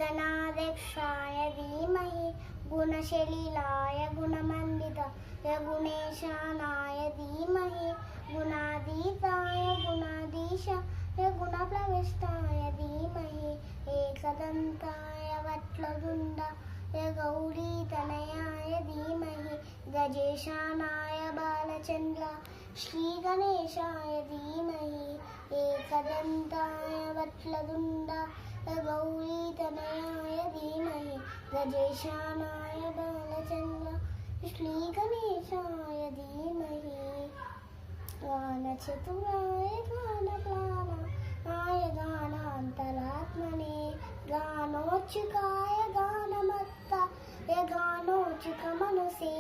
गणाध्यक्षाय धीमहि गुणशलीलाय गुणमण्डिताय गुणेशानाय धीमहि गुणातीताय गुणाधीशाय गुणप्रविष्टाय धीमहि एकदन्ताय वक्रतुण्डाय गौरीतनयाय धीमहि गजेशानाय बालचन्द्राय श्रीगणेशाय धीमहि एकदन्ताय वक्रतुण्डाय गौरीतनयाय धीमहि गजेशानाय बालचन्द्राय श्रीगणेशाय धीमहि गानचतुराय गानप्राणाय गानान्तरात्मने गानोच्चुकाय गानमत्ताय गानोच्चुकमनसे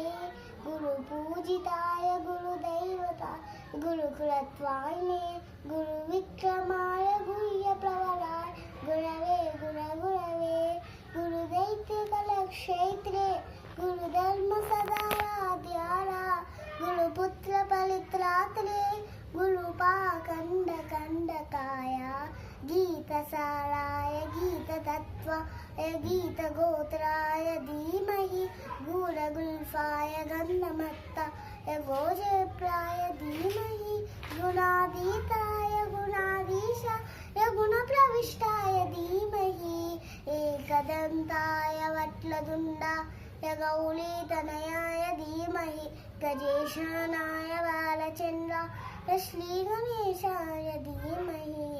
गुरुपूजिताय गुरुदैवताय गुरुकुलत्वायने गुरुविक्रमाय गुह्यप्रवराय गुरवे गुरवे गुरुदैत्यकलक्षेत्रे गुरुधर्मसदाराध्यारा गुरुपुत्रपवित्रात्रे गुरुपाखण्डकण्डकाय गीतसाराय गीततत्त्वाय गीतगोत्राय धीमहि गुरगुल्फाय गन्धमत्ताय गोजप्राय धीमहि गुणातीताय गुणाधीशाय गुणप्रविष्टाय धीमहि एकदन्ताय वक्रतुण्डाय गौरीतनयाय धीमहि गजेशानाय बालचन्द्राय श्रीगणेशाय धीमहि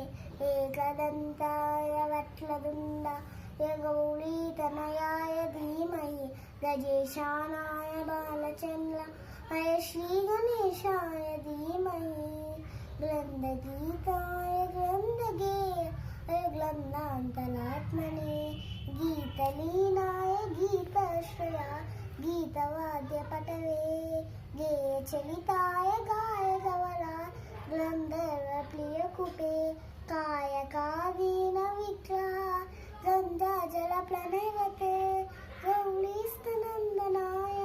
एकदन्ताय वक्रतुण्डाय गौरीतनयाय धीमहि गजेशानाय बालचन्द्राय श्रीगणेशाय धीमहि ग्रन्थगीताय ग्रन्थगेयाय ग्रन्थान्तरात्मने गीतलीनाय गीताश्रयाय गीतवाद्यपटवे गेयचलिताय गायकवराय गन्धर्वप्रियकुटे कायकादीनविग्रहाय गन्धाजलप्रणयवते गौरीस्तनन्दनाय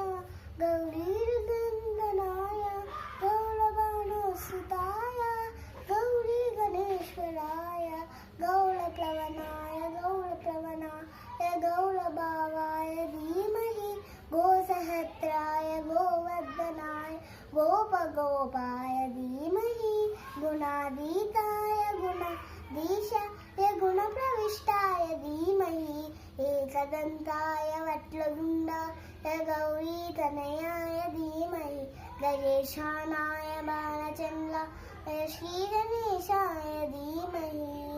गौरीर्गन्धनाय गौरवाणोसुताय गौरीगणेश्वराय गौरप्लवनाय गौरभावाय धीमहि गोसहस्राय गोवर्धनाय गोपगोपाय धीमहि गुणातीताय गुणाधीशाय गुणप्रविष्टाय धीमहि एकदन्ताय वक्रतुण्डाय गौरीतनयाय धीमहि गजेशानाय बालचन्द्राय श्रीगणेशाय धीमहि।